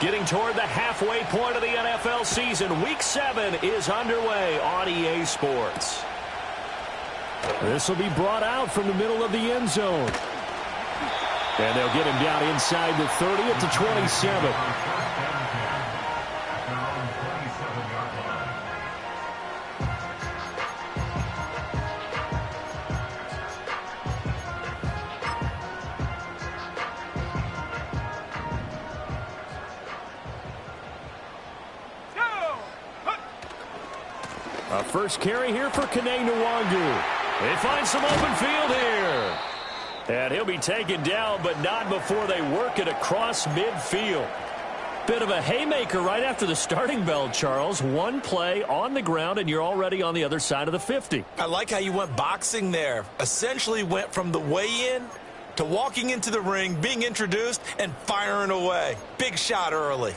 Getting toward the halfway point of the NFL season, Week 7 is underway on EA Sports. This will be brought out from the middle of the end zone. And they'll get him down inside the 30 at the 27. A first carry here for Kene Nwangu. They find some open field here. And he'll be taken down, but not before they work it across midfield. Bit of a haymaker right after the starting bell, Charles. One play on the ground, and you're already on the other side of the 50. I like how you went boxing there. Essentially went from the weigh-in to walking into the ring, being introduced, and firing away. Big shot early.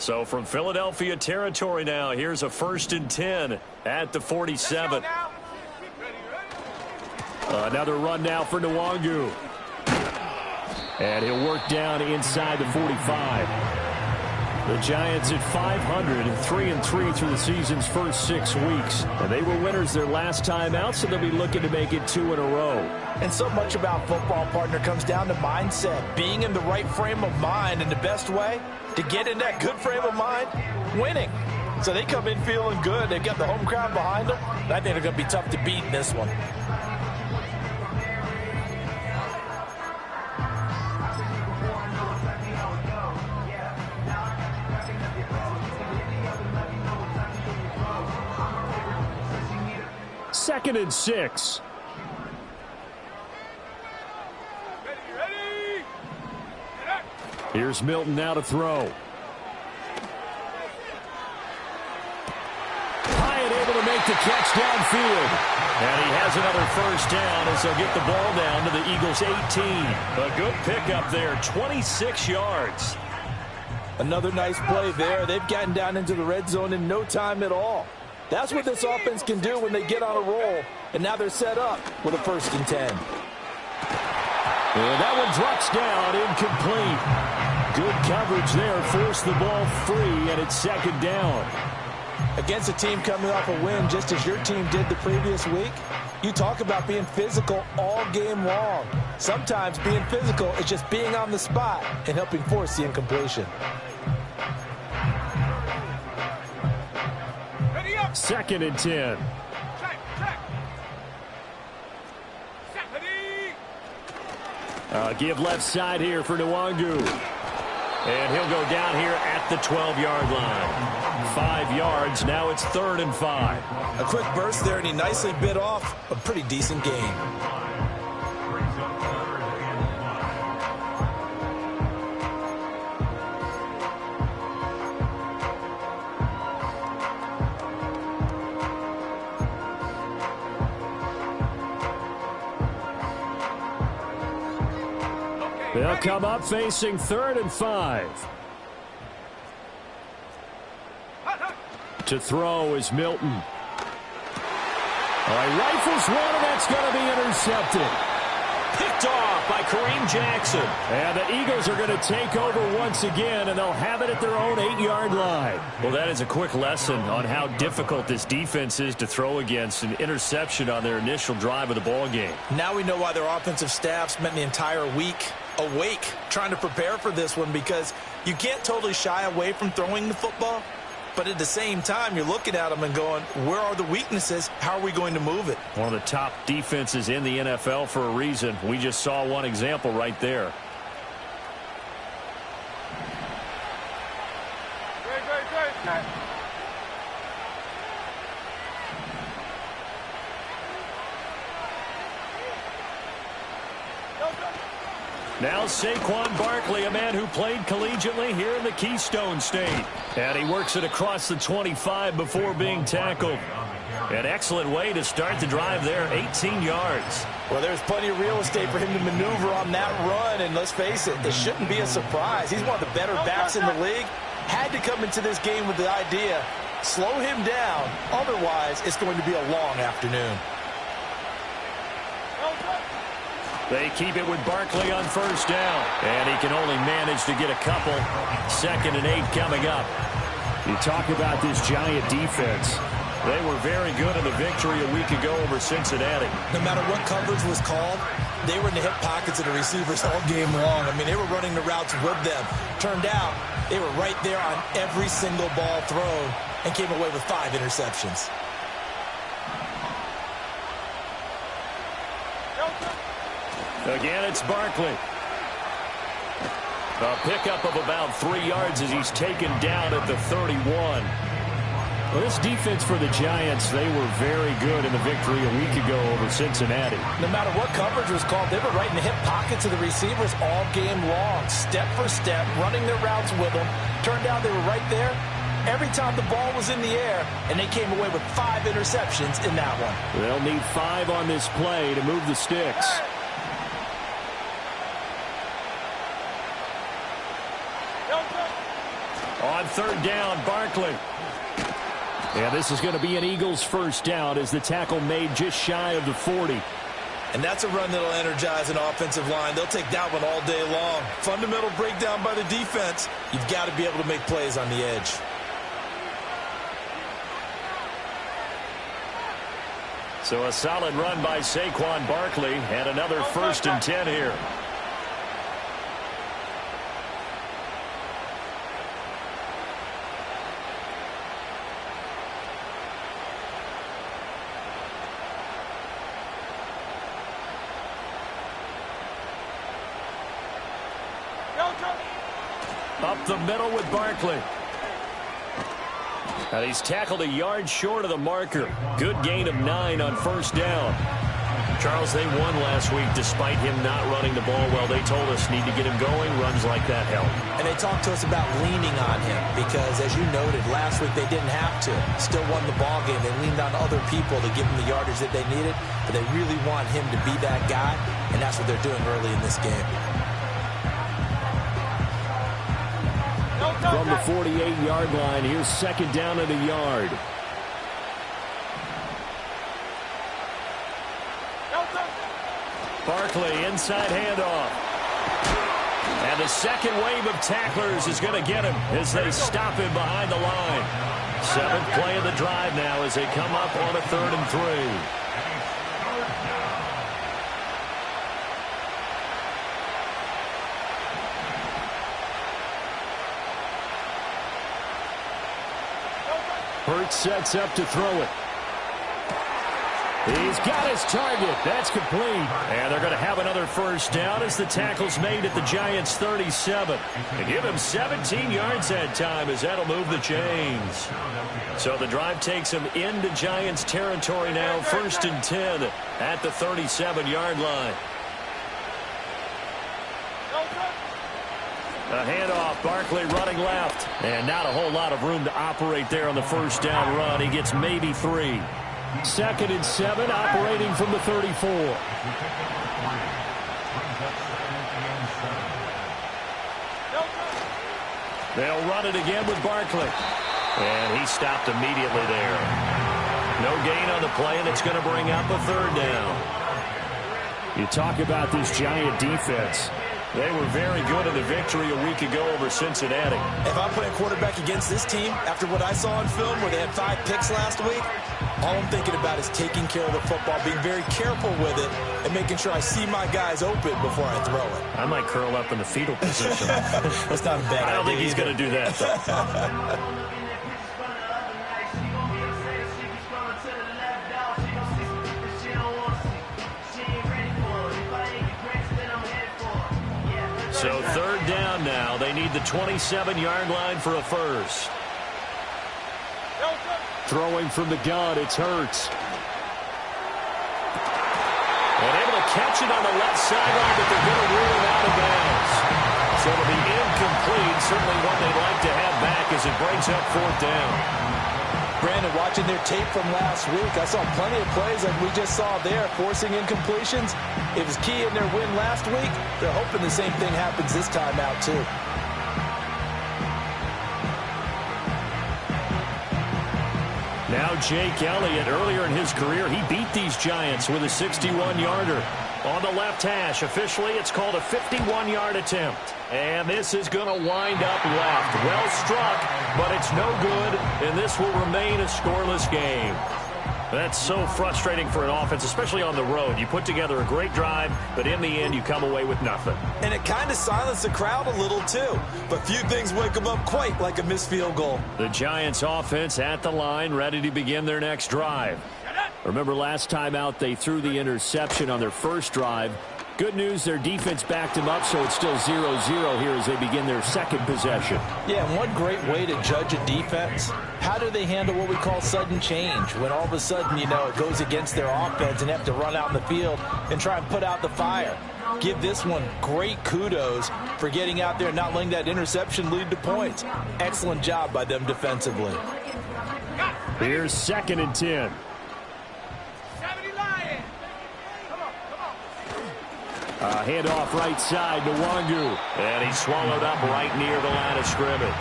So from Philadelphia territory now, here's a 1st and 10 at the 47. Another run now for Nwangu. And he'll work down inside the 45. The Giants at 500 and 3-3 through the season's first 6 weeks. And they were winners their last time out, so they'll be looking to make it 2 in a row. And so much about football, partner, comes down to mindset. Being in the right frame of mind, and the best way to get in that good frame of mind, winning. So they come in feeling good. They've got the home crowd behind them. I think they're going to be tough to beat in this one. Second and 6. Here's Milton now to throw. Hyatt able to make the catch downfield. And he has another first down as they'll get the ball down to the Eagles' 18. A good pickup there, 26 yards. Another nice play there. They've gotten down into the red zone in no time at all. That's what this offense can do when they get on a roll. And now they're set up with a 1st and 10. And that one drops down, incomplete. Good coverage there, forced the ball free, and it's 2nd down. Against a team coming off a win, just as your team did the previous week, you talk about being physical all game long. Sometimes being physical is just being on the spot and helping force the incompletion. 2nd and 10. Give left side here for Nwangu. And he'll go down here at the 12-yard line. 5 yards. Now it's 3rd and 5. A quick burst there, and he nicely bit off a pretty decent gain. They'll come up facing 3rd and 5. To throw is Milton. Rifles one, and that's going to be intercepted. Picked off by Kareem Jackson. And the Eagles are going to take over once again, and they'll have it at their own 8-yard line. Well, that is a quick lesson on how difficult this defense is to throw against. An interception on their initial drive of the ball game. Now we know why their offensive staff spent the entire week awake trying to prepare for this one, because you can't totally shy away from throwing the football, but at the same time you're looking at them and going, where are the weaknesses? How are we going to move it? One of the top defenses in the NFL for a reason. We just saw one example right there. Great. Now Saquon Barkley, a man who played collegiately here in the Keystone State. And he works it across the 25 before being tackled. An excellent way to start the drive there, 18 yards. Well, there's plenty of real estate for him to maneuver on that run, and let's face it, this shouldn't be a surprise. He's one of the better backs in the league. had to come into this game with the idea, slow him down, otherwise it's going to be a long afternoon. They keep it with Barkley on first down, and he can only manage to get a couple. 2nd and 8 coming up. You talk about this Giant defense. They were very good in the victory a week ago over Cincinnati. No matter what coverage was called, they were in the hip pockets of the receivers all game long. I mean, they were running the routes with them. Turned out, they were right there on every single ball thrown and came away with 5 interceptions. Again, it's Barkley. A pickup of about 3 yards as he's taken down at the 31. Well, this defense for the Giants, they were very good in the victory a week ago over Cincinnati. No matter what coverage was called, they were right in the hip pockets of the receivers all game long, step for step, running their routes with them. Turned out they were right there every time the ball was in the air, and they came away with 5 interceptions in that one. They'll need 5 on this play to move the sticks. On 3rd down, Barkley. Yeah, this is going to be an Eagles first down as the tackle made just shy of the 40. And that's a run that'll energize an offensive line. They'll take that one all day long. Fundamental breakdown by the defense. You've got to be able to make plays on the edge. So a solid run by Saquon Barkley and another 1st and 10 here. Up the middle with Barkley. And he's tackled a yard short of the marker. Good gain of 9 on first down. Charles, they won last week despite him not running the ball well. They told us need to get him going. Runs like that help. And they talked to us about leaning on him because, as you noted, last week they didn't have to. Still won the ball game. They leaned on other people to give him the yardage that they needed. But they really want him to be that guy, and that's what they're doing early in this game. From the 48-yard line, here's 2nd down and a yard. Barkley, inside handoff. And the second wave of tacklers is going to get him as they stop him behind the line. 7th play of the drive now as they come up on a 3rd and 3. Hurts sets up to throw it. He's got his target. That's complete. And they're going to have another first down as the tackle's made at the Giants' 37. They give him 17 yards that time as that'll move the chains. So the drive takes him into Giants territory now. 1st and 10 at the 37-yard line. A handoff, Barkley running left. And not a whole lot of room to operate there on the first down run. He gets maybe 3. 2nd and 7, operating from the 34. They'll run it again with Barkley. And he stopped immediately there. No gain on the play, and it's going to bring up a 3rd down. You talk about this Giant defense. They were very good in the victory a week ago over Cincinnati. If I'm playing quarterback against this team, after what I saw on film where they had 5 picks last week, all I'm thinking about is taking care of the football, being very careful with it, and making sure I see my guys open before I throw it. I might curl up in the fetal position. That's not a bad idea. I don't think he's going to do that, though. So 3rd down now. They need the 27-yard line for a first. Throwing from the gun, it's Hurts. And able to catch it on the left sideline, but they're going to rule it out of bounds. So it'll be incomplete. Certainly one they'd like to have back as it brings up 4th down. Brandon, watching their tape from last week, I saw plenty of plays like we just saw there, forcing incompletions. It was key in their win last week. They're hoping the same thing happens this time out, too. Now Jake Elliott, earlier in his career, he beat these Giants with a 61-yarder. On the left hash, officially it's called a 51-yard attempt. And this is going to wind up left. Well struck, but it's no good, and this will remain a scoreless game. That's so frustrating for an offense, especially on the road. You put together a great drive, but in the end, you come away with nothing. And it kind of silenced the crowd a little, too. But few things wake them up quite like a missed field goal. The Giants offense at the line, ready to begin their next drive. Remember last time out, they threw the interception on their first drive. Good news, their defense backed them up, so it's still 0-0 here as they begin their second possession. Yeah, and one great way to judge a defense, how do they handle what we call sudden change? When all of a sudden, you know, it goes against their offense and they have to run out in the field and try and put out the fire. Give this one great kudos for getting out there and not letting that interception lead to points. Excellent job by them defensively. Here's 2nd and 10. Handoff right side to Wangu. And he's swallowed up right near the line of scrimmage.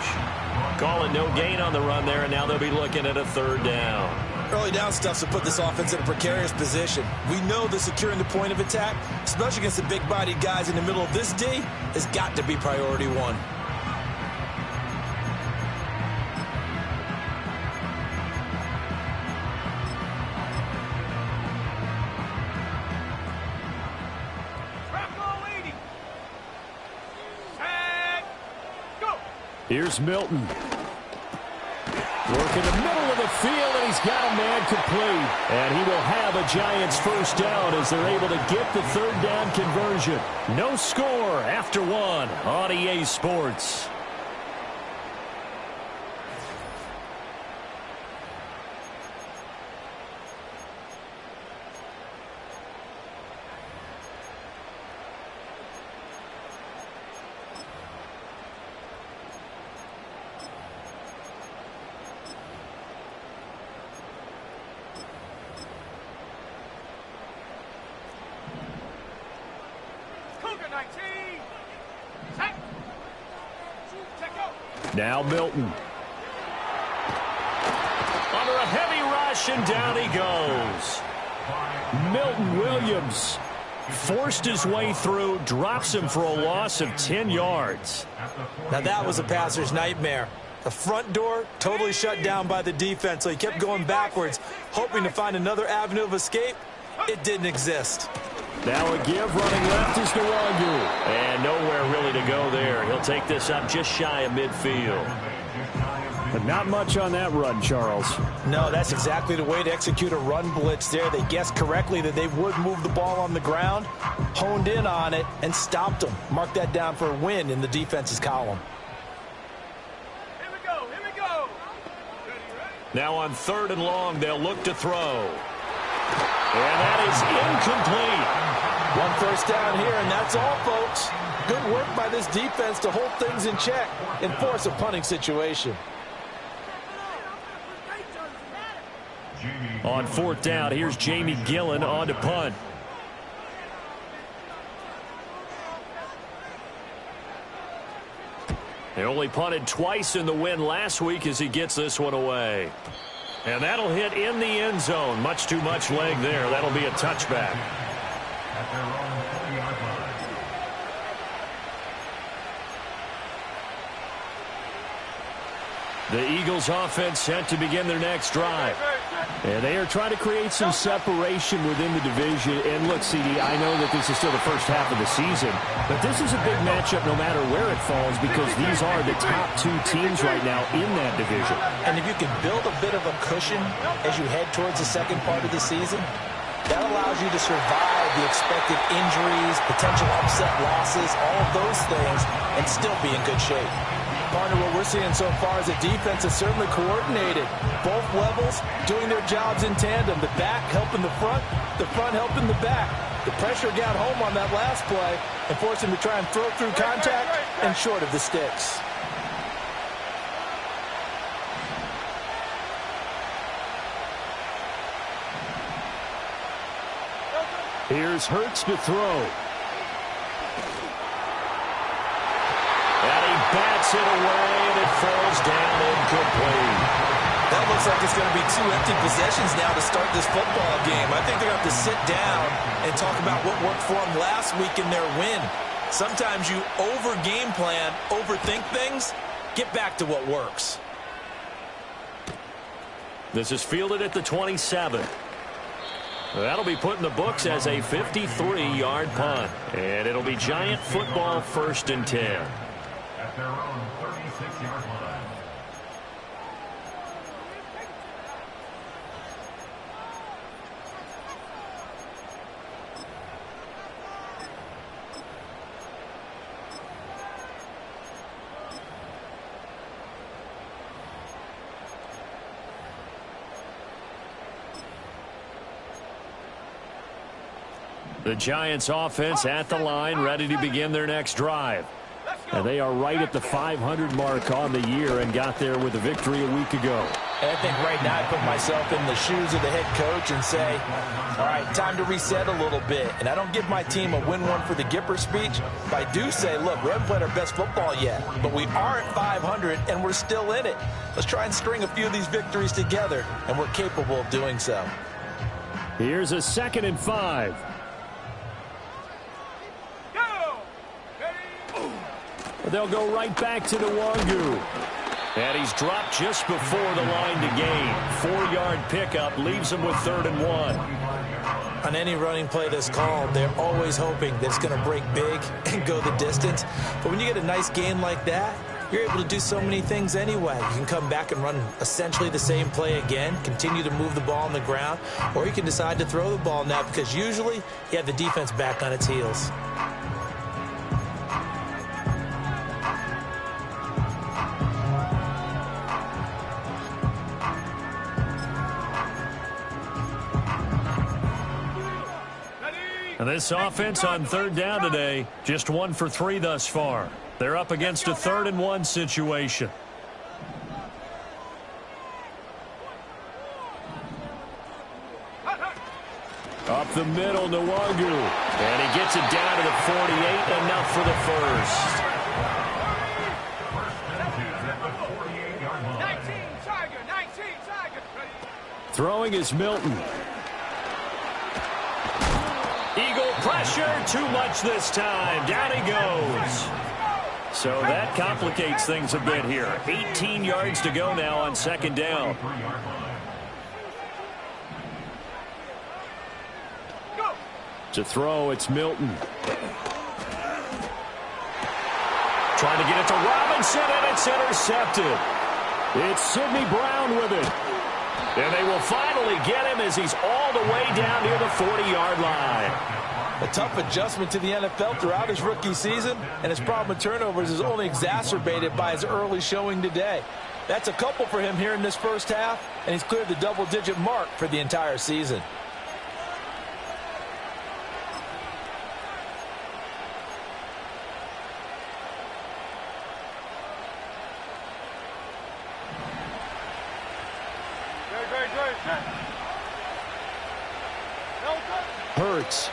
Calling no gain on the run there, and now they'll be looking at a 3rd down. Early down stuff to put this offense in a precarious position. We know that securing the point of attack, especially against the big-bodied guys in the middle of this D, has got to be priority one. Here's Milton. Work in the middle of the field, and he's got a man complete. And he will have a Giants 1st down as they're able to get the 3rd down conversion. No score after 1 on EA Sports. Now Milton. Under a heavy rush, and down he goes. Milton Williams forced his way through, drops him for a loss of 10 yards. Now that was a passer's nightmare. The front door totally shut down by the defense, so he kept going backwards, hoping to find another avenue of escape. It didn't exist. Now a give, running left is Nwangu. And nowhere really to go there. He'll take this up just shy of midfield. But not much on that run, Charles. No, that's exactly the way to execute a run blitz there. They guessed correctly that they would move the ball on the ground, honed in on it, and stopped them. Mark that down for a win in the defense's column. Here we go, here we go. Now on 3rd and long, they'll look to throw. And that is incomplete. 1 first down here, and that's all, folks. Good work by this defense to hold things in check and force a punting situation. On 4th down, here's Jamie Gillen on to punt. They only punted twice in the win last week as he gets this one away. And that'll hit in the end zone. Much too much leg there. That'll be a touchback. The Eagles offense set to begin their next drive. And they are trying to create some separation within the division. And look, CD, I know that this is still the first half of the season, but this is a big matchup no matter where it falls because these are the top 2 teams right now in that division. And if you can build a bit of a cushion as you head towards the second part of the season, that allows you to survive the expected injuries, potential upset losses, all of those things, and still be in good shape. Partner, what we're seeing so far is a defense that's certainly coordinated. Both levels doing their jobs in tandem. The back helping the front helping the back. The pressure got home on that last play and forced him to try and throw through contact and short of the sticks. Here's Hurts to throw. And he bats it away, and it falls down incomplete. That looks like it's going to be 2 empty possessions now to start this football game. I think they're going to have to sit down and talk about what worked for them last week in their win. Sometimes you over-game plan, overthink things. Get back to what works. This is fielded at the 27. That'll be put in the books as a 53-yard punt. And it'll be Giant football 1st and 10. At their own 36-yard line. The Giants offense at the line, ready to begin their next drive. And they are right at the 500 mark on the year and got there with a victory a week ago. And I think right now I put myself in the shoes of the head coach and say, all right, time to reset a little bit. And I don't give my team a win one for the Gipper speech, but I do say, look, we haven't played our best football yet, but we are at 500 and we're still in it. Let's try and string a few of these victories together, and we're capable of doing so. Here's a 2nd and 5. They'll go right back to Nwangu. And he's dropped just before the line to gain. 4-yard pickup leaves him with 3rd and 1. On any running play that's called, they're always hoping that it's going to break big and go the distance. But when you get a nice gain like that, you're able to do so many things anyway. You can come back and run essentially the same play again, continue to move the ball on the ground, or you can decide to throw the ball now because usually you have the defense back on its heels. And this offense on 3rd down today, just 1 for 3 thus far. They're up against a 3rd and 1 situation. Up the middle, Nwangu. And he gets it down to the 48, enough for the first. 19 Tiger. Throwing is Milton. Eagle pressure, too much this time. Down he goes. So that complicates things a bit here. 18 yards to go now on 2nd down. To throw, it's Milton. Trying to get it to Robinson, and it's intercepted. It's Sidney Brown with it. And they will finally get him as he's all the way down near the 40-yard line. A tough adjustment to the NFL throughout his rookie season, and his problem with turnovers is only exacerbated by his early showing today. That's a couple for him here in this first half, and he's cleared the double-digit mark for the entire season. Hurts.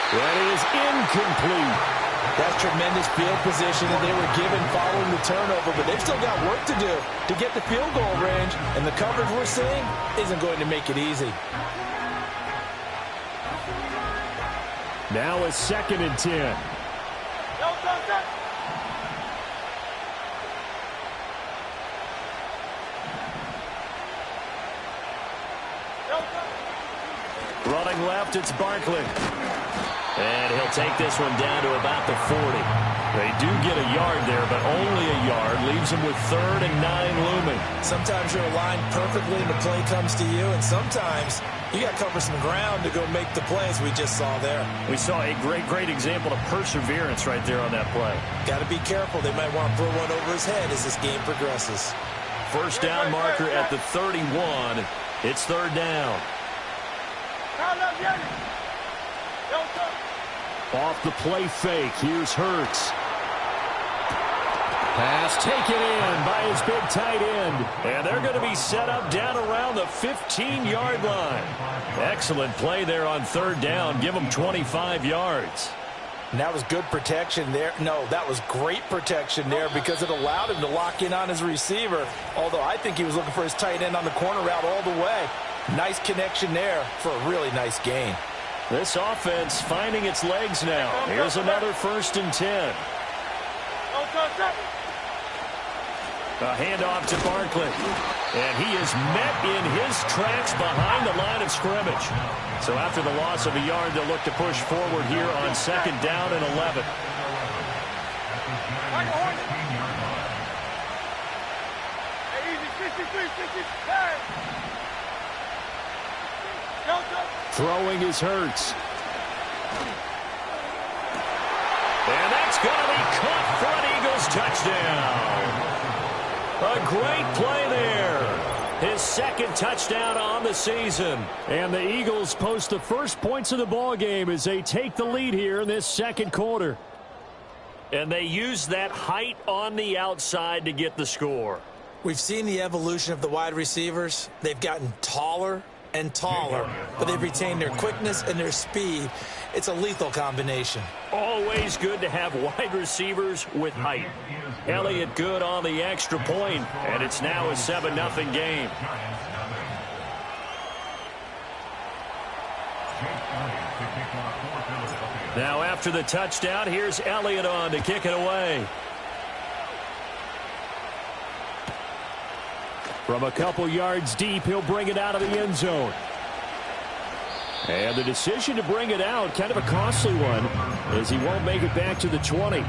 That is incomplete. That's tremendous field position that they were given following the turnover, but they've still got work to do to get the field goal range, and the coverage we're seeing isn't going to make it easy. Now a 2nd and 10. Running left, it's Barkley. And he'll take this one down to about the 40. They do get a yard there, but only a yard. Leaves them with 3rd and 9 looming. Sometimes you're aligned perfectly and the play comes to you, and sometimes you got to cover some ground to go make the play, as we just saw there. We saw a great example of perseverance right there on that play. Got to be careful. They might want to throw one over his head as this game progresses. 1st down marker at the 31. It's 3rd down. Off the play fake, here's Hurts. Pass taken in by his big tight end. And they're going to be set up down around the 15-yard line. Excellent play there on 3rd down. Give them 25 yards. And that was good protection there. No, that was great protection there because it allowed him to lock in on his receiver. Although I think he was looking for his tight end on the corner route all the way. Nice connection there for a really nice gain. This offense finding its legs now. Here's another 1st and 10. A handoff to Barkley. And he is met in his tracks behind the line of scrimmage. So after the loss of a yard, they'll look to push forward here on 2nd down and 11. Throwing is Hurts. And that's going to be caught for an Eagles touchdown. A great play there. His 2nd touchdown on the season. And the Eagles post the first points of the ball game as they take the lead here in this 2nd quarter. And they use that height on the outside to get the score. We've seen the evolution of the wide receivers. They've gotten taller and taller, but they've retained their quickness and their speed. It's a lethal combination. Always good to have wide receivers with height. Elliott good on the extra point, and it's now a 7-0 game. Now after the touchdown, here's Elliott on to kick it away. From a couple yards deep, he'll bring it out of the end zone. And the decision to bring it out, kind of a costly one, as he won't make it back to the 20.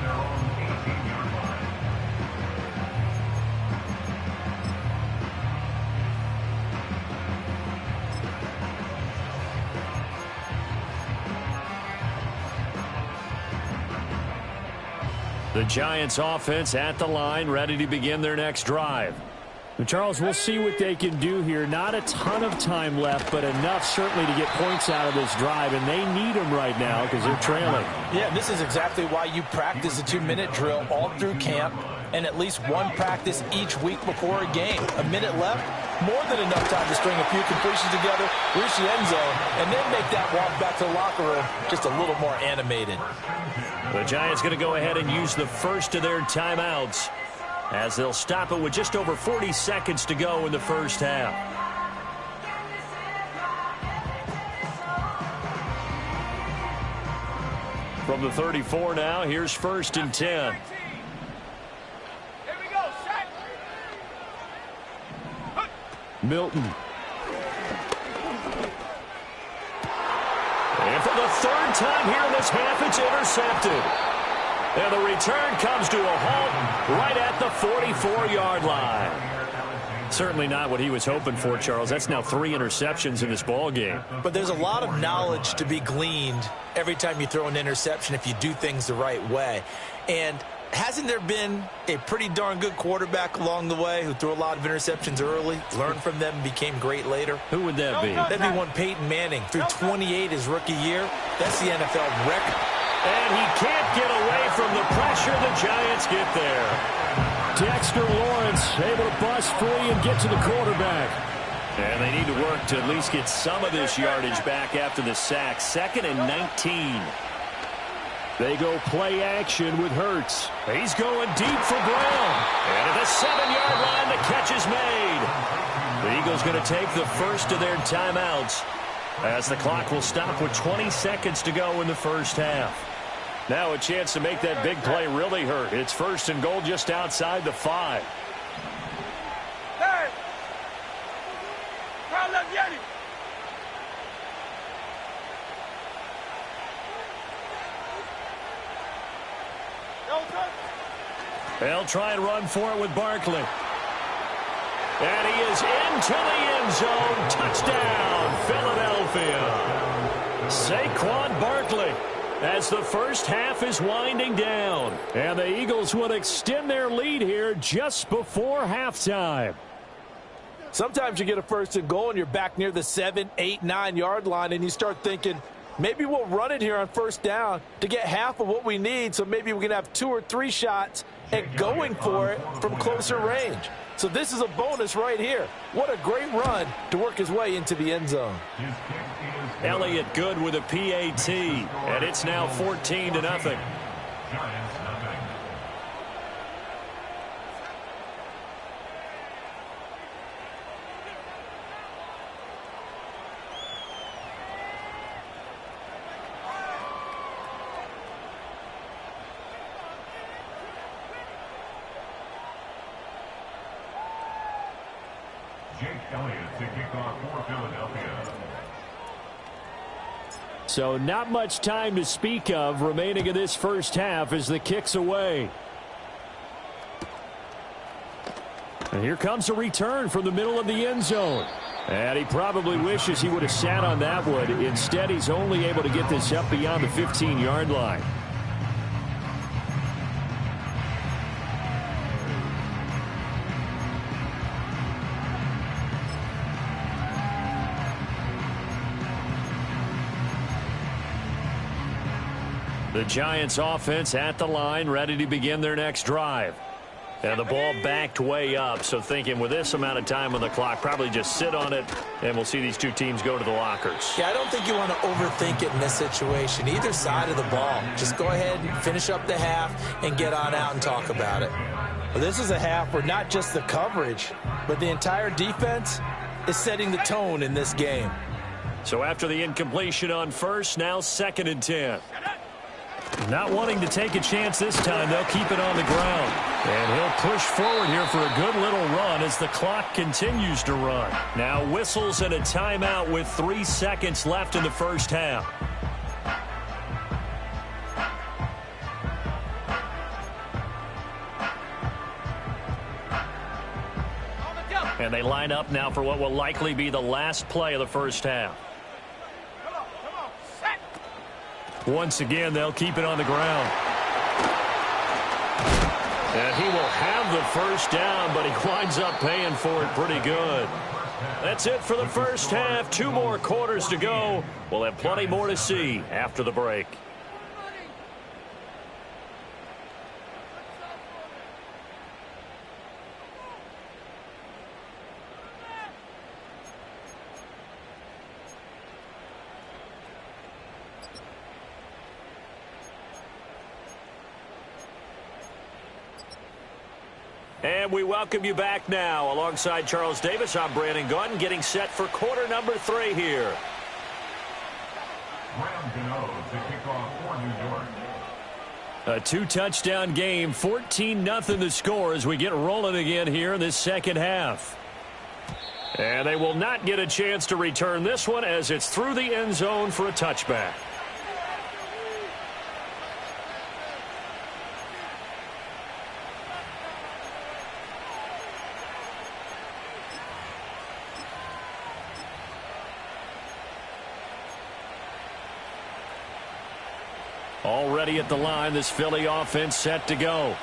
The Giants offense at the line, ready to begin their next drive. Charles, we'll see what they can do here. Not a ton of time left, but enough certainly to get points out of this drive, and they need them right now because they're trailing. Yeah, this is exactly why you practice a 2-minute drill all through camp and at least one practice each week before a game. A minute left, more than enough time to string a few completions together, reach the end zone, and then make that walk back to the locker room just a little more animated. The Giants going to go ahead and use the first of their timeouts, as they'll stop it with just over 40 seconds to go in the first half. From the 34 now, here's 1st and 10. Here we go, set. Milton. And for the 3rd time here in this half, it's intercepted. And the return comes to a halt right at the 44-yard line. Certainly not what he was hoping for, Charles. That's now 3 interceptions in this ball game. But there's a lot of knowledge to be gleaned every time you throw an interception if you do things the right way. And hasn't there been a pretty darn good quarterback along the way who threw a lot of interceptions early, learned from them, and became great later? Who would that be? That'd be one Peyton Manning. Threw 28 his rookie year. That's the NFL record. And he can't get away from the pressure. The Giants get there. Dexter Lawrence able to bust free and get to the quarterback. And they need to work to at least get some of this yardage back after the sack. 2nd and 19. They go play action with Hurts. He's going deep for Brown. And at the 7-yard line, the catch is made. The Eagles going to take the first of their timeouts, as the clock will stop with 20 seconds to go in the first half. Now a chance to make that big play really hurt. It's 1st and goal just outside the 5. Third. Crowd left Yeti. They'll try and run for it with Barkley. And he is into the end zone. Touchdown, Philadelphia. Saquon Barkley, as the first half is winding down. And the Eagles will extend their lead here just before halftime. Sometimes you get a 1st and goal and you're back near the 7, 8, 9-yard line, and you start thinking, maybe we'll run it here on 1st down to get half of what we need, so maybe we can have 2 or 3 shots at going for it from closer range. So this is a bonus right here. What a great run to work his way into the end zone. His kick is Elliott good with a PAT, and it's now 14-0. Giants nothing. Jake Elliott to kick off for Philadelphia. So not much time to speak of remaining in this first half as the kick's away. And here comes a return from the middle of the end zone. And he probably wishes he would have sat on that one. Instead, he's only able to get this up beyond the 15-yard line. The Giants offense at the line, ready to begin their next drive. And the ball backed way up, so thinking with this amount of time on the clock, probably just sit on it, and we'll see these two teams go to the lockers. Yeah, I don't think you want to overthink it in this situation. Either side of the ball. Just go ahead and finish up the half and get on out and talk about it. Well, this is a half where not just the coverage, but the entire defense is setting the tone in this game. So after the incompletion on first, now 2nd and 10. Not wanting to take a chance this time, they'll keep it on the ground. And he'll push forward here for a good little run as the clock continues to run. Now whistles and a timeout with 3 seconds left in the first half. And they line up now for what will likely be the last play of the first half. Once again, they'll keep it on the ground. And he will have the first down, but he winds up paying for it pretty good. That's it for the first half. 2 more quarters to go. We'll have plenty more to see after the break. And we welcome you back now. Alongside Charles Davis, I'm Brandon Gaudin, getting set for quarter number 3 here. Graham Gano to kick off for New York. A 2-touchdown game, 14-0 the score as we get rolling again here in this second half. And they will not get a chance to return this one as it's through the end zone for a touchback. Already at the line, this Philly offense set to go.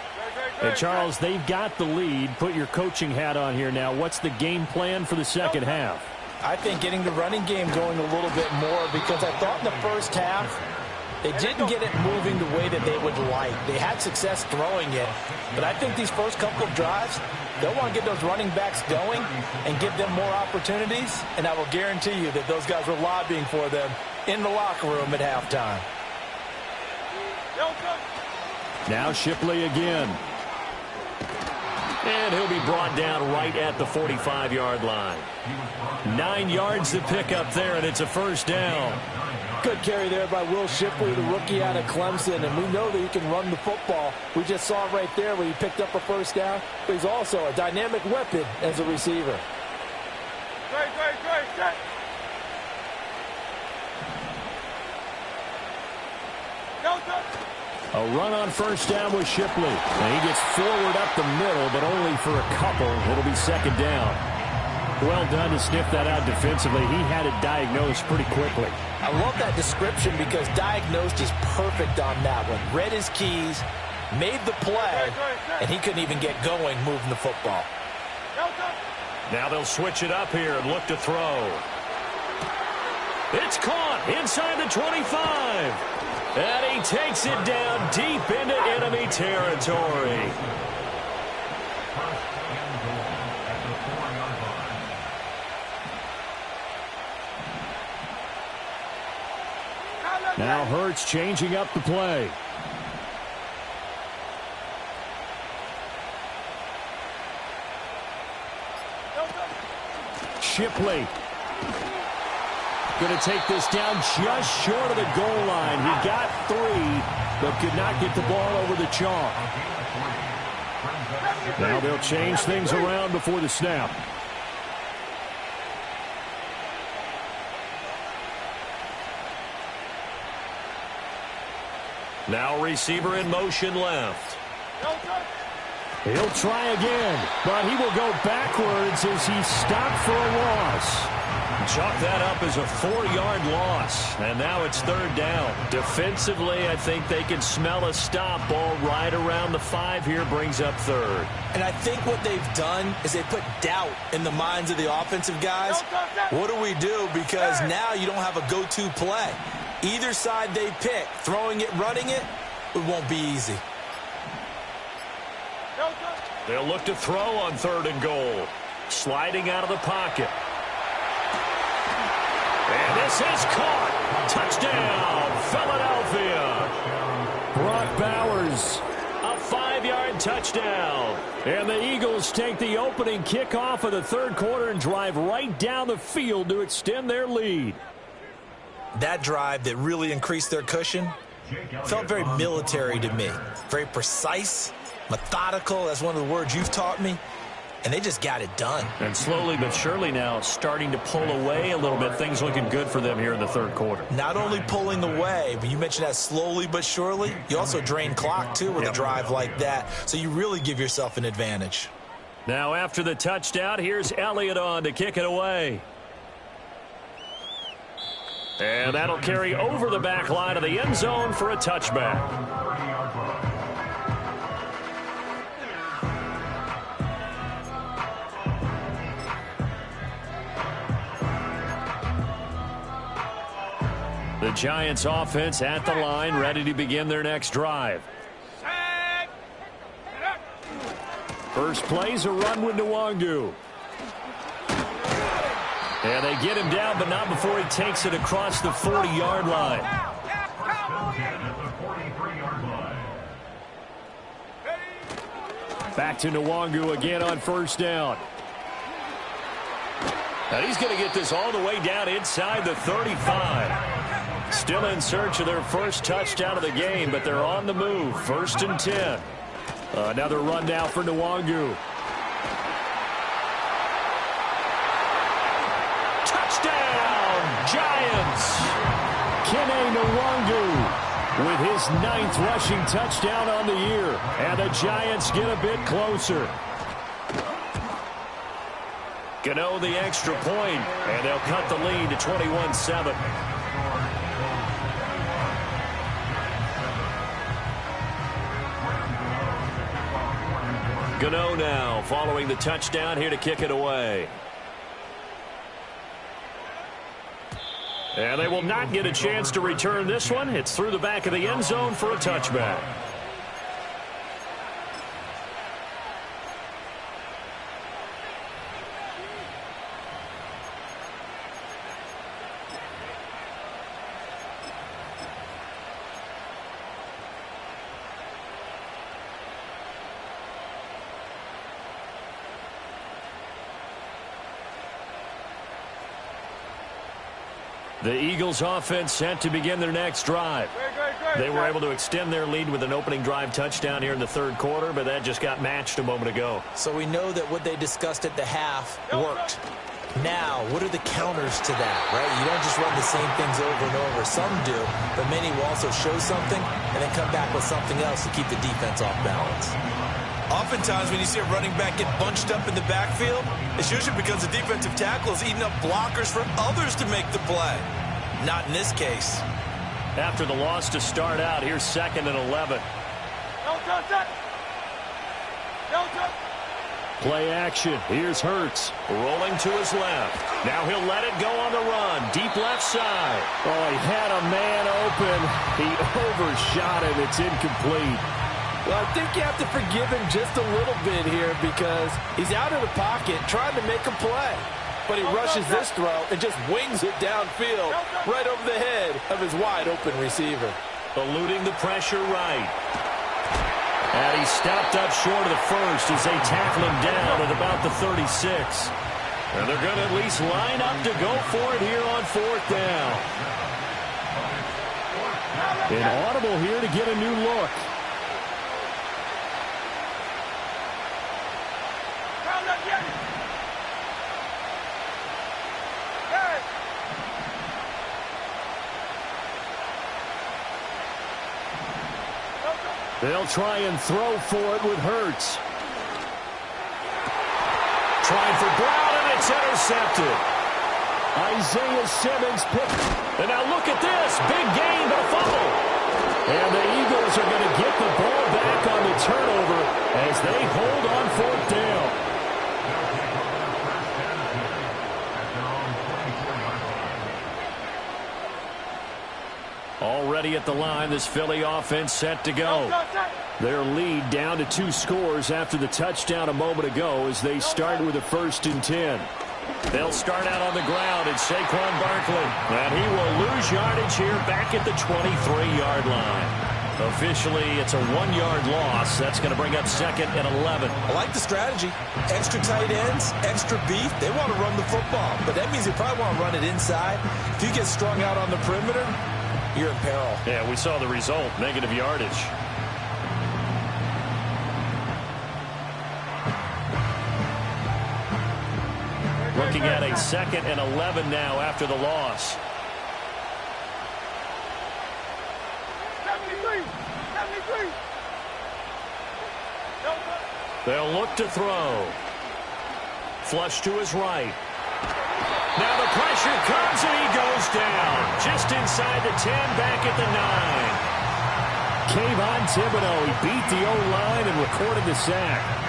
And Charles, they've got the lead. Put your coaching hat on here now. What's the game plan for the second half? I think getting the running game going a little bit more, because I thought in the first half they didn't get it moving the way that they would like. They had success throwing it, but I think these first couple of drives, they'll want to get those running backs going and give them more opportunities, and I will guarantee you that those guys were lobbying for them in the locker room at halftime. Now Shipley again. And he'll be brought down right at the 45-yard line. 9 yards to pick up there, and it's a first down. Good carry there by Will Shipley, the rookie out of Clemson, and we know that he can run the football. We just saw it right there where he picked up a first down, but he's also a dynamic weapon as a receiver. Great. A run on first down with Shipley. And he gets forward up the middle, but only for a couple. It'll be second down. Well done to sniff that out defensively. He had it diagnosed pretty quickly. I love that description because diagnosed is perfect on that one. Read his keys, made the play, and he couldn't even get going moving the football. Now they'll switch it up here and look to throw. It's caught inside the 25. And he takes it down deep into enemy territory. Now Hurts changing up the play. Shipley. Going to take this down just short of the goal line. He got 3, but could not get the ball over the chalk. Now they'll change things around before the snap. Now receiver in motion left. He'll try again, but he will go backwards as he stopped for a loss. Chalk that up as a 4-yard loss, and now it's 3rd down. Defensively, I think they can smell a stop. Ball right around the 5 here, brings up 3rd. And I think what they've done is they put doubt in the minds of the offensive guys. What do we do? Because now you don't have a go-to play. Either side they pick, throwing it, running it, it won't be easy. They'll look to throw on 3rd and goal. Sliding out of the pocket. And this is caught. Touchdown, Philadelphia. Brock Bowers, a 5-yard touchdown. And the Eagles take the opening kickoff of the 3rd quarter and drive right down the field to extend their lead. That drive that really increased their cushion felt very military to me. Very precise, methodical. That's one of the words you've taught me. And they just got it done. And slowly but surely now starting to pull away a little bit. Things looking good for them here in the 3rd quarter. Not only pulling away, but you mentioned that slowly but surely. You also drain clock, too, with a drive like that. So you really give yourself an advantage. Now after the touchdown, here's Elliott on to kick it away. And that'll carry over the back line of the end zone for a touchback. The Giants offense at the line, ready to begin their next drive. First play's a run with Nwangu. And they get him down, but not before he takes it across the 40-yard line. Back to Nwangu again on 1st down. Now he's going to get this all the way down inside the 35. Still in search of their first touchdown of the game, but they're on the move. 1st and 10. Another run now for Nwangu. Touchdown, Giants! Kene Nwangu with his 9th rushing touchdown on the year. And the Giants get a bit closer. Gano the extra point, and they'll cut the lead to 21-7. Gano now following the touchdown here to kick it away. And they will not get a chance to return this one. It's through the back of the end zone for a touchback. The Eagles offense set to begin their next drive. They were able to extend their lead with an opening drive touchdown here in the 3rd quarter, but that just got matched a moment ago. So we know that what they discussed at the half worked. Now, what are the counters to that, right? You don't just run the same things over and over. Some do, but many will also show something and then come back with something else to keep the defense off balance. Oftentimes when you see a running back get bunched up in the backfield, it's usually because the defensive tackle is eating up blockers for others to make the play. Not in this case. After the loss to start out, here's 2nd and 11. Play action. Here's Hurts. Rolling to his left. Now he'll let it go on the run. Deep left side. Oh, he had a man open. He overshot it. It's incomplete. Well, I think you have to forgive him just a little bit here because he's out of the pocket trying to make a play. But he rushes this throw and just wings it downfield right over the head of his wide-open receiver. Eluding the pressure right. And he stopped up short of the first as they tackle him down at about the 36. And they're going to at least line up to go for it here on 4th down. An audible here to get a new look. They'll try and throw for it with Hurts. Trying for Brown, and it's intercepted. Isaiah Simmons picked. And now look at this. Big gain, but a fumble. And the Eagles are going to get the ball back on the turnover as they hold on 4th down. Already at the line, this Philly offense set to go. Their lead down to 2 scores after the touchdown a moment ago as they start with a 1st and 10. They'll start out on the ground and Saquon Barkley. And he will lose yardage here back at the 23-yard line. Officially, it's a 1-yard loss. That's going to bring up 2nd and 11. I like the strategy. Extra tight ends, extra beef. They want to run the football, but that means they probably want to run it inside. If you get strung out on the perimeter, you're in peril. Yeah, we saw the result, negative yardage. Looking at a 2nd and 11 now after the loss. 73. They'll look to throw. Flush to his right. Now the pressure comes and he goes down. Just inside the 10, back at the 9. Kayvon Thibodeaux, he beat the O-line and recorded the sack.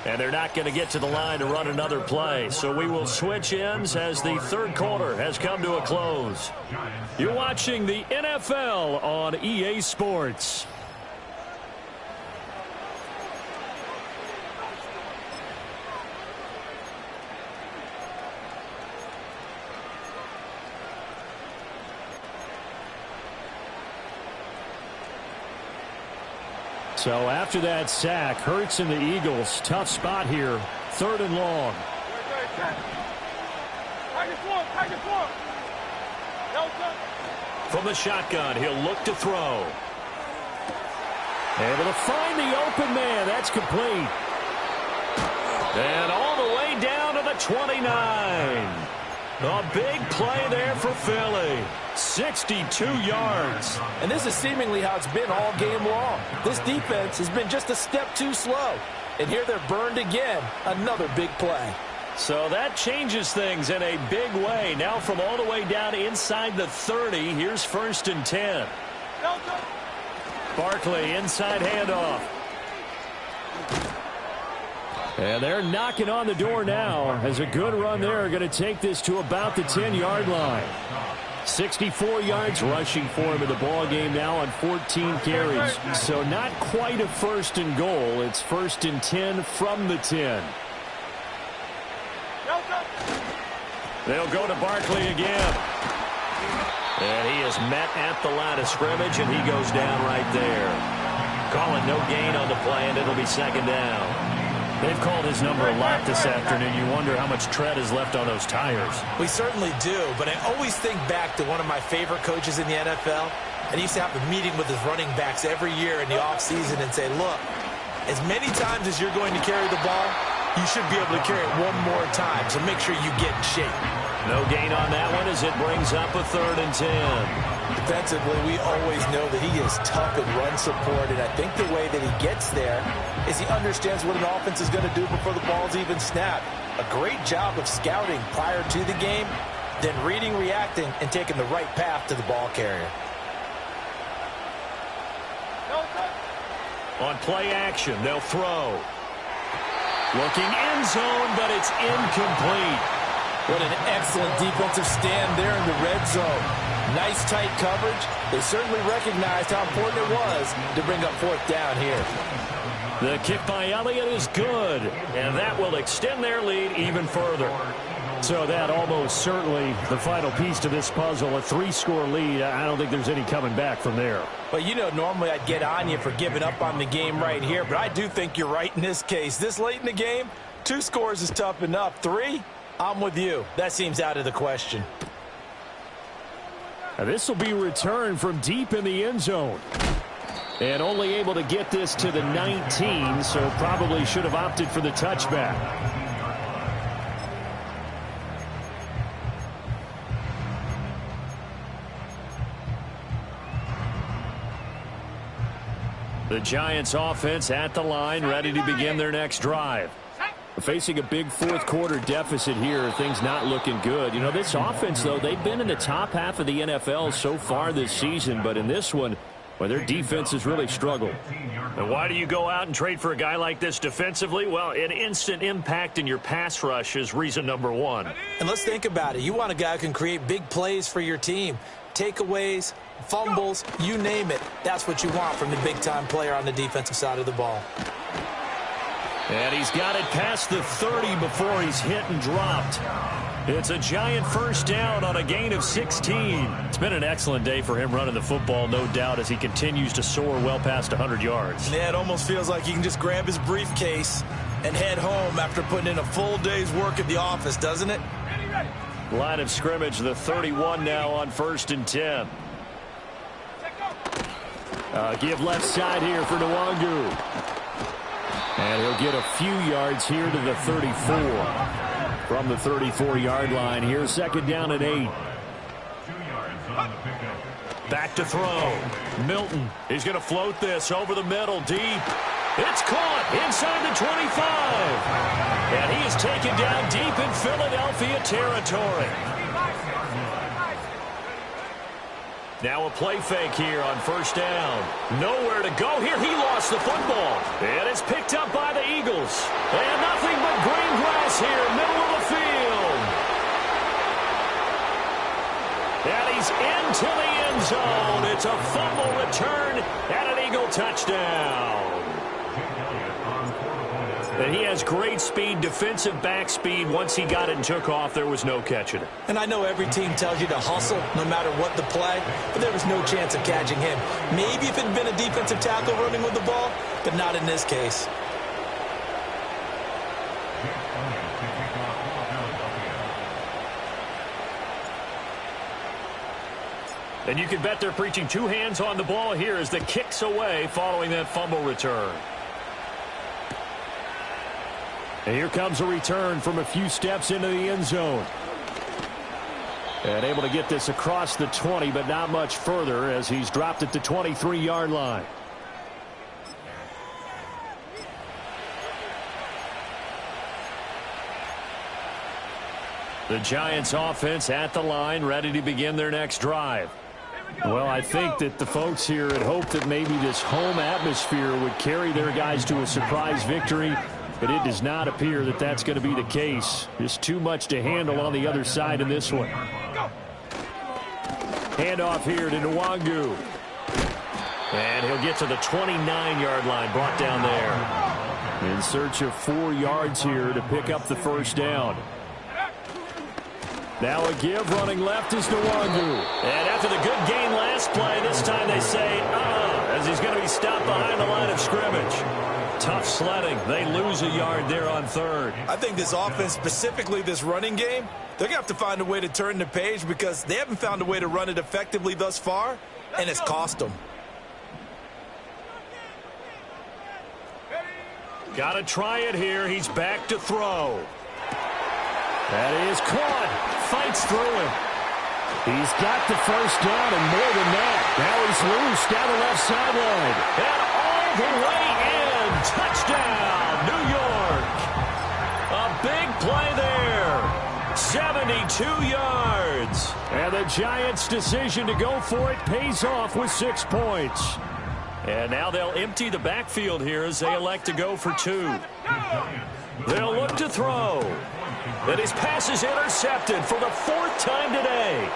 And they're not going to get to the line to run another play. So we will switch ends as the 3rd quarter has come to a close. You're watching the NFL on EA Sports. So after that sack, Hurts and the Eagles, tough spot here, 3rd and long. From the shotgun, he'll look to throw. Able to find the open man. That's complete. And all the way down to the 29. A big play there for Philly. 62 yards. And this is seemingly how it's been all game long. This defense has been just a step too slow. And here they're burned again. Another big play. So that changes things in a big way. Now from all the way down inside the 30, here's 1st and 10. Barkley, inside handoff. And they're knocking on the door now as a good run there. Going to take this to about the 10-yard line. 64 yards rushing for him in the ball game now on 14 carries. So not quite a 1st and goal. It's 1st and 10 from the 10. They'll go to Barkley again. And he is met at the line of scrimmage, and he goes down right there. Calling no gain on the play, and it'll be 2nd down. They've called his number a lot this afternoon. You wonder how much tread is left on those tires. We certainly do, but I always think back to one of my favorite coaches in the NFL. And he used to have a meeting with his running backs every year in the offseason and say, look, as many times as you're going to carry the ball, you should be able to carry it one more time, so make sure you get in shape. No gain on that one as it brings up a 3rd and 10. Defensively, we always know that he is tough in run support, and I think the way that he gets there is he understands what an offense is going to do before the ball's even snapped. A great job of scouting prior to the game, then reading, reacting, and taking the right path to the ball carrier. On play action, they'll throw. Looking end zone, but it's incomplete. What an excellent defensive stand there in the red zone. Nice tight coverage. They certainly recognized how important it was to bring up fourth down here. The kick by Elliott is good, and that will extend their lead even further. So that almost certainly the final piece to this puzzle, a 3-score lead. I don't think there's any coming back from there. But, you know, normally I'd get on you for giving up on the game right here, but I do think you're right in this case. This late in the game, 2 scores is tough enough. 3, I'm with you. That seems out of the question. Now this will be returned from deep in the end zone. And only able to get this to the 19, so probably should have opted for the touchback. The Giants offense at the line, ready to begin their next drive. Facing a big fourth-quarter deficit here, things not looking good. You know, this offense, though, they've been in the top half of the NFL so far this season, but in this one, well, their defense has really struggled. And why do you go out and trade for a guy like this defensively? Well, an instant impact in your pass rush is reason number one. And let's think about it. You want a guy who can create big plays for your team. Takeaways, fumbles, you name it. That's what you want from the big-time player on the defensive side of the ball. And he's got it past the 30 before he's hit and dropped. It's a Giant first down on a gain of 16. It's been an excellent day for him running the football, no doubt, as he continues to soar well past 100 yards. Yeah, it almost feels like he can just grab his briefcase and head home after putting in a full day's work at the office, doesn't it? Line of scrimmage, the 31 now on 1st and 10. Give left side here for Nwangu. And he'll get a few yards here to the 34. From the 34-yard line here, 2nd down and 8. Back to throw. Milton is going to float this over the middle, deep. It's caught inside the 25. And he is taken down deep in Philadelphia territory. Now a play fake here on 1st down. Nowhere to go here. He lost the football. And it's picked up by the Eagles. And nothing but green grass here, middle of the field. And he's into the end zone. It's a fumble return and an Eagle touchdown. And he has great speed, defensive back speed. Once he got it and took off, there was no catching it. And I know every team tells you to hustle no matter what the play, but there was no chance of catching him. Maybe if it had been a defensive tackle running with the ball, but not in this case. And you can bet they're preaching 2 hands on the ball here as the kick's away following that fumble return. And here comes a return from a few steps into the end zone. And able to get this across the 20, but not much further as he's dropped at the 23-yard line. The Giants offense at the line, ready to begin their next drive. Well, I think that the folks here had hoped that maybe this home atmosphere would carry their guys to a surprise victory. But it does not appear that that's going to be the case. Just too much to handle on the other side in this one. Handoff here to Nwangu. And he'll get to the 29-yard line, brought down there. In search of 4 yards here to pick up the 1st down. Now a give running left is Nwangu. And after the good gain last play, this time they say, as he's going to be stopped behind the line of scrimmage. Tough sledding. They lose a yard there on 3rd. I think this offense, specifically this running game, they're going to have to find a way to turn the page because they haven't found a way to run it effectively thus far, and it's cost them. Got to try it here. He's back to throw. That is caught. Fights through him. He's got the 1st down and more than that. Now he's loose down the left sideline. And all the way in. Touchdown, New York. A big play there. 72 yards. And the Giants' decision to go for it pays off with 6 points. And now they'll empty the backfield here as they elect to go for 2. They'll look to throw. And his pass is intercepted for the 4th time today.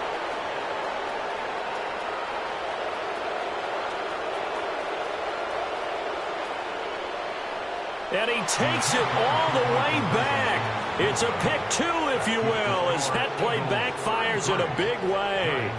And he takes it all the way back. It's a pick 2, if you will, as that play backfires in a big way.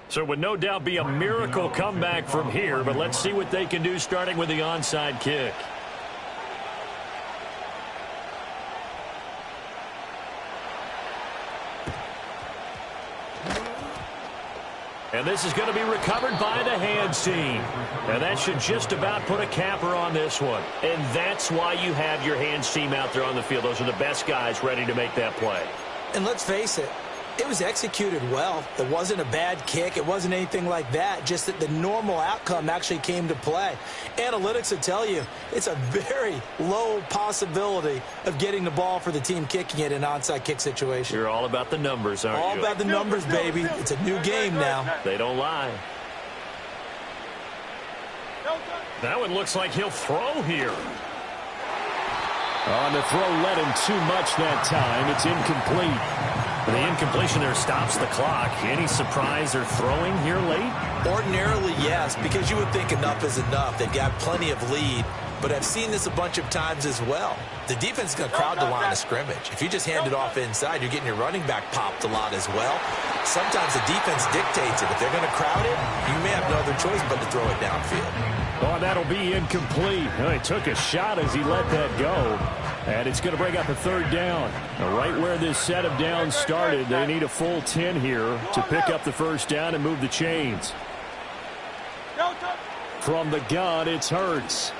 So it would no doubt be a miracle comeback from here, but let's see what they can do starting with the onside kick. And this is going to be recovered by the hands team. And that should just about put a capper on this one. And that's why you have your hands team out there on the field. Those are the best guys ready to make that play. And let's face it, it was executed well. It wasn't a bad kick. It wasn't anything like that. Just that the normal outcome actually came to play. Analytics will tell you it's a very low possibility of getting the ball for the team kicking it in an onside kick situation. You're all about the numbers, aren't you? All about the numbers, baby. It's a new game now. They don't lie. That one looks like he'll throw here. On the throw led him too much that time. It's incomplete. The incompletion there stops the clock. Any surprise they're throwing here late? Ordinarily, yes, because you would think enough is enough. They've got plenty of lead, but I've seen this a bunch of times as well. The defense is going to crowd the line of scrimmage. If you just hand it off inside, you're getting your running back popped a lot as well. Sometimes the defense dictates it. If they're going to crowd it, you may have no other choice but to throw it downfield. Oh, that'll be incomplete. He took a shot as he let that go. And it's going to bring up a 3rd down. Now, right where this set of downs started, they need a full 10 here to pick up the 1st down and move the chains. From the gun, it's Hurts.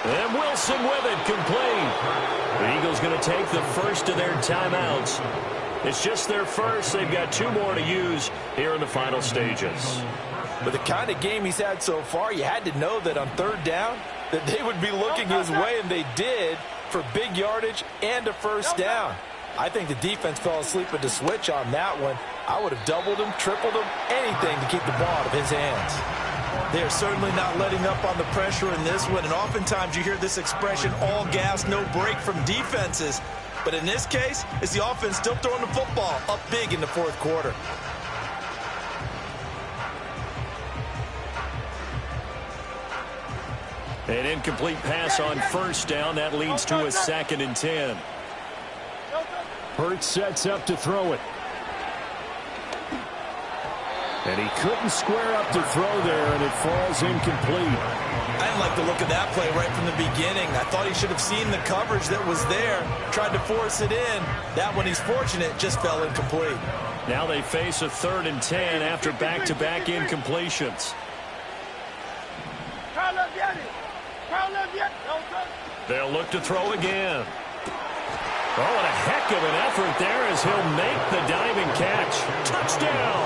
And Wilson with it, complete. The Eagles going to take the first of their timeouts. It's just their first. They've got 2 more to use here in the final stages. With the kind of game he's had so far, you had to know that on 3rd down, that they would be looking his way, and they did, for big yardage and a 1st down. I think the defense fell asleep at the switch on that one. I would have doubled him, tripled him, anything to keep the ball out of his hands. They're certainly not letting up on the pressure in this one, and oftentimes you hear this expression, all gas, no break from defenses. But in this case, it's the offense still throwing the football up big in the 4th quarter. An incomplete pass on 1st down. That leads to a 2nd and 10. Hurts sets up to throw it. And he couldn't square up to throw there, and it falls incomplete. I didn't like the look of that play right from the beginning. I thought he should have seen the coverage that was there, tried to force it in. That one, he's fortunate, just fell incomplete. Now they face a 3rd and 10 after back-to-back incompletions. They'll look to throw again. Oh, and a heck of an effort there as he'll make the diving catch. Touchdown!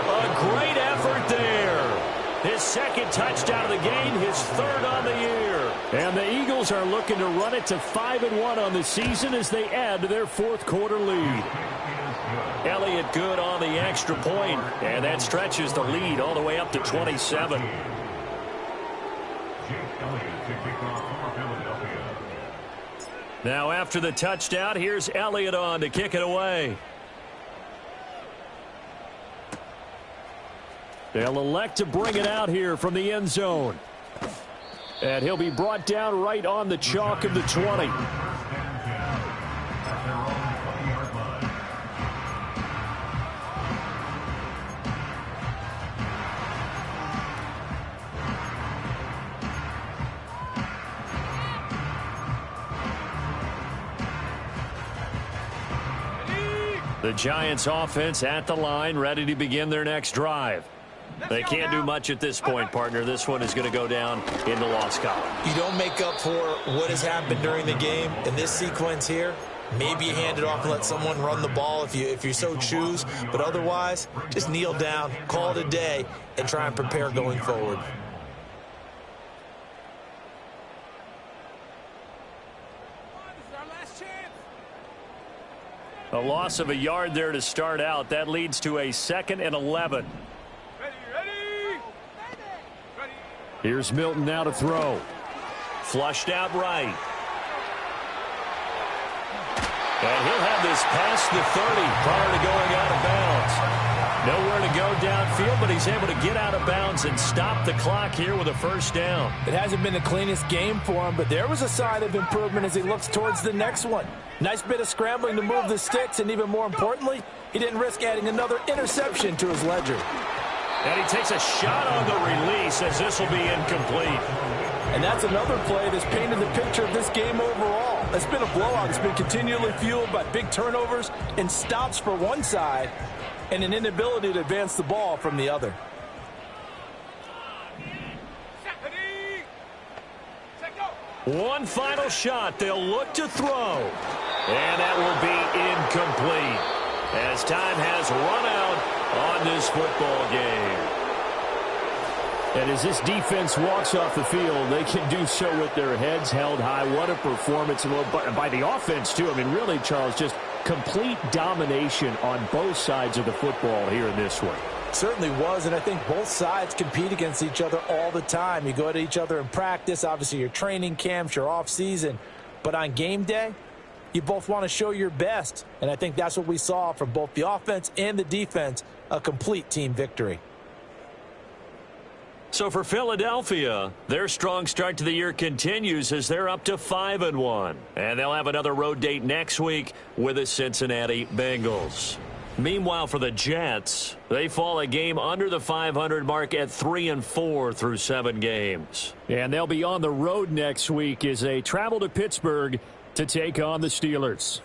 A great effort there. His 2nd touchdown of the game, his 3rd on the year. And the Eagles are looking to run it to 5-1 on the season as they add to their 4th quarter lead. Elliott good on the extra point, and that stretches the lead all the way up to 27. Now after the touchdown, here's Elliott on to kick it away. They'll elect to bring it out here from the end zone. And he'll be brought down right on the chalk of the 20. The Giants offense at the line, ready to begin their next drive. They can't do much at this point, partner. This one is going to go down in the loss column. You don't make up for what has happened during the game. In this sequence here, maybe you hand it off and let someone run the ball if you so choose. But otherwise, just kneel down, call it a day, and try and prepare going forward. A loss of a yard there to start out. That leads to a 2nd and 11. Here's Milton now to throw. Flushed out right. And he'll have this past the 30 prior to going out of bounds. Nowhere to go downfield, but he's able to get out of bounds and stop the clock here with a first down. It hasn't been the cleanest game for him, but there was a sign of improvement as he looks towards the next one. Nice bit of scrambling to move the sticks, and even more importantly, he didn't risk adding another interception to his ledger. And he takes a shot on the release as this will be incomplete. And that's another play that's painted the picture of this game overall. It's been a blowout. It's been continually fueled by big turnovers and stops for one side and an inability to advance the ball from the other. One final shot. They'll look to throw. And that will be incomplete as time has run out on this football game. And as this defense walks off the field, they can do so with their heads held high. What a performance. And by the offense, too. I mean, really, Charles, just complete domination on both sides of the football here in this one. Certainly was, and I think both sides compete against each other all the time. You go at each other in practice, obviously your training camps, your off-season. But on game day, you both want to show your best. And I think that's what we saw from both the offense and the defense, a complete team victory. So for Philadelphia, their strong start to the year continues as they're up to 5-1. And they'll have another road date next week with the Cincinnati Bengals. Meanwhile, for the Jets, they fall a game under the 500 mark at 3-4 through 7 games. And they'll be on the road next week as they travel to Pittsburgh to take on the Steelers.